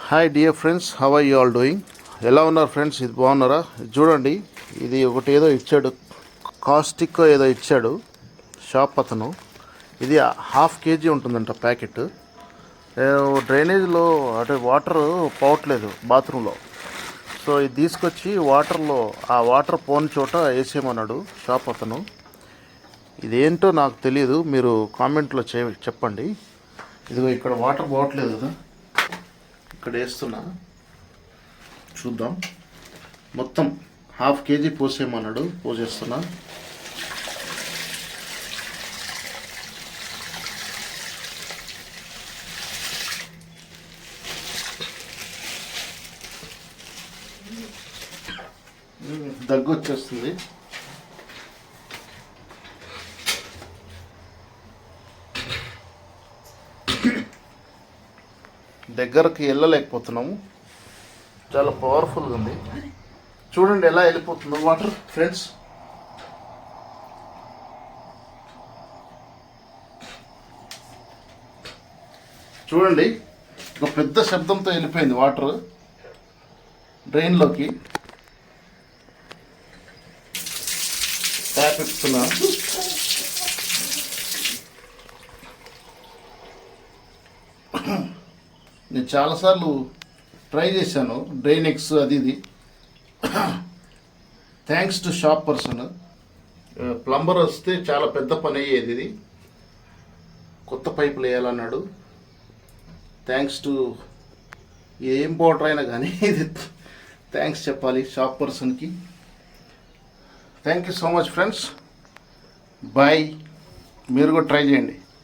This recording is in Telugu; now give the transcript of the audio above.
Hi dear friends, how are you all doing? ఎలా ఉన్నారు ఫ్రెండ్స్? ఇది బాగున్నారా? చూడండి, ఇది ఒకటి ఏదో ఇచ్చాడు, కాస్టిక్ ఏదో ఇచ్చాడు షాప్ అతను. ఇది 1/2 kg ఉంటుందంట ప్యాకెట్. డ్రైనేజ్లో అంటే వాటర్ పోవట్లేదు బాత్రూంలో, సో ఇది తీసుకొచ్చి వాటర్లో ఆ వాటర్ పోని చోట వేసేయమన్నాడు షాప్ అతను. ఇదేంటో నాకు తెలియదు, మీరు కామెంట్లో చెప్పండి. ఇదిగో ఇక్కడ వాటర్ పోవట్లేదు కదా, ఇక్కడ వేస్తున్నా, చూద్దాం. మొత్తం 1/2 kg పోసేయమన్నాడు, పోసేస్తున్నా. దగ్గు వచ్చేస్తుంది. దగ్గరకు వెళ్ళలేకపోతున్నాము, చాలా పవర్ఫుల్గా ఉంది. చూడండి ఎలా వెళ్ళిపోతుందో వాటర్ ఫ్రెండ్స్. చూడండి, ఒక పెద్ద శబ్దంతో వెళ్ళిపోయింది వాటర్ డ్రైన్లోకి. ట్యాప్ ఇస్తున్నా. నేను చాలాసార్లు ట్రై చేశాను డ్రైన్ ఎక్స్ అది ఇది. Thanks to shop person. Plumber వస్తే చాలా పెద్ద పని అయ్యేది, ఇది కొత్త పైపులు వేయాలన్నాడు. థ్యాంక్స్ టు ఏం పౌడర్ అయినా కానీ ఇది థ్యాంక్స్ చెప్పాలి షాప్ పర్సన్కి. Thank you so much friends, bye. మీరు కూడా ట్రై చేయండి.